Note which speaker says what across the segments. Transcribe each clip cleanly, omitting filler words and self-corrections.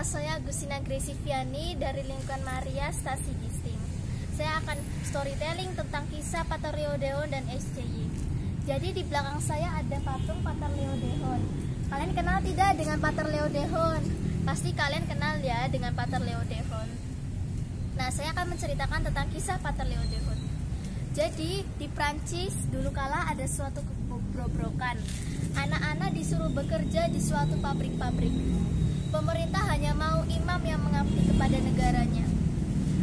Speaker 1: Nama saya Agustina Gresiviani dari lingkungan Maria Stasi Gisting. Saya akan storytelling tentang kisah Pater Leo Deon dan SCY. Jadi di belakang saya ada patung Pater Leo Deon. Kalian kenal tidak dengan Pater Leo Deon? Pasti kalian kenal ya dengan Pater Leo Deon. Nah, saya akan menceritakan tentang kisah Pater Leo Deon. Jadi di Prancis dulu kala ada suatu kebobrokan. Anak-anak disuruh bekerja di suatu pabrik-pabrik. Pemerintah hanya mau imam yang mengabdi kepada negaranya.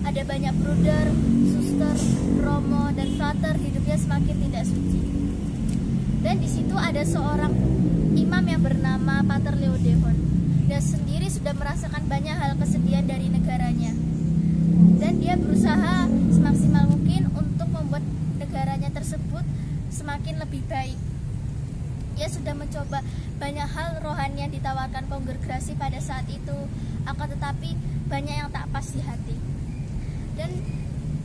Speaker 1: Ada banyak bruder, suster, romo, dan frater hidupnya semakin tidak suci. Dan di situ ada seorang imam yang bernama Pater Leo Deon. Dia sendiri sudah merasakan banyak hal kesedihan dari negaranya. Dan dia berusaha semaksimal mungkin untuk membuat negaranya tersebut semakin lebih baik. Dia sudah mencoba banyak hal rohani yang ditawarkan kongregasi pada saat itu, akan tetapi banyak yang tak pas di hati. Dan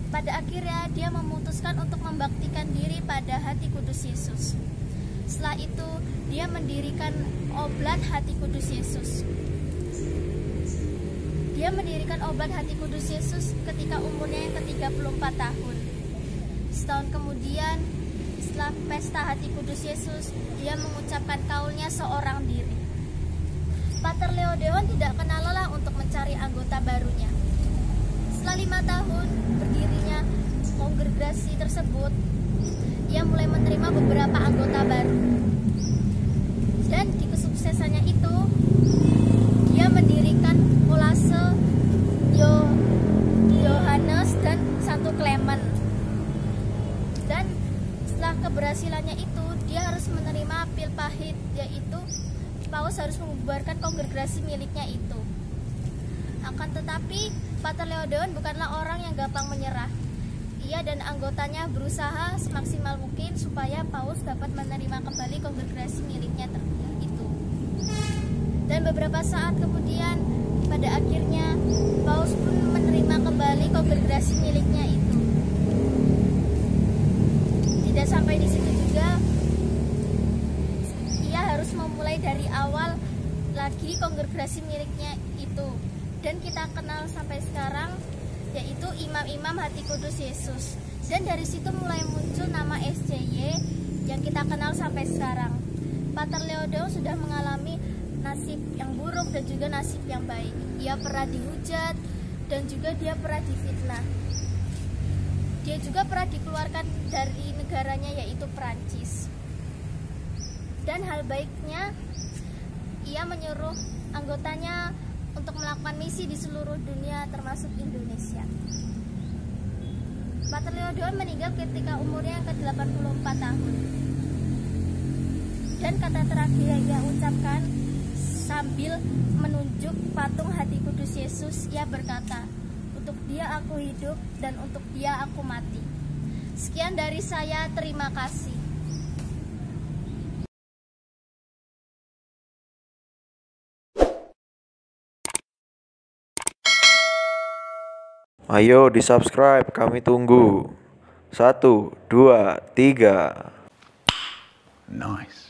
Speaker 1: pada akhirnya dia memutuskan untuk membaktikan diri pada hati kudus Yesus. Setelah itu dia mendirikan Oblat Hati Kudus Yesus. Dia mendirikan Oblat Hati Kudus Yesus ketika umurnya yang ke-34 tahun. Setahun kemudian, setelah pesta Hati Kudus Yesus, dia mengucapkan kaulnya seorang diri. Pater Leo Deon tidak kenal lelah untuk mencari anggota barunya. Setelah 5 tahun berdirinya kongregasi tersebut, ia mulai menerima beberapa anggota baru. Dan di kesuksesannya itu, dia mendirikan kolase Yohanes dan Santo Clement. Dan setelah keberhasilannya itu, dia harus menerima pil pahit, yaitu Paus harus membubarkan kongregasi miliknya itu. Akan tetapi, Pater Leo Deon bukanlah orang yang gampang menyerah. Ia dan anggotanya berusaha semaksimal mungkin supaya Paus dapat menerima kembali kongregasi miliknya itu. Dan beberapa saat kemudian, pada akhirnya Paus pun menerima kembali kongregasi miliknya itu. Tidak sampai di situ juga, ia harus memulai dari awal lagi kongregasi miliknya itu. Dan kita kenal sampai sekarang, yaitu imam-imam Hati Kudus Yesus. Dan dari situ mulai muncul nama SCY yang kita kenal sampai sekarang. Pater Leo Deon sudah mengalami nasib yang buruk dan juga nasib yang baik. Ia pernah dihujat dan juga dia pernah difitnah. Dia juga pernah dikeluarkan dari negaranya, yaitu Prancis. Dan hal baiknya, ia menyuruh anggotanya untuk melakukan misi di seluruh dunia termasuk Indonesia. Pater Leo Deon meninggal ketika umurnya yang ke-84 tahun. Dan kata terakhir yang ia ucapkan sambil menunjuk patung Hati Kudus Yesus, ia berkata, "Untuk dia aku hidup dan untuk dia aku mati." Sekian dari saya, terima kasih.
Speaker 2: Ayo di subscribe, kami tunggu. 1, 2, 3.
Speaker 3: Nice.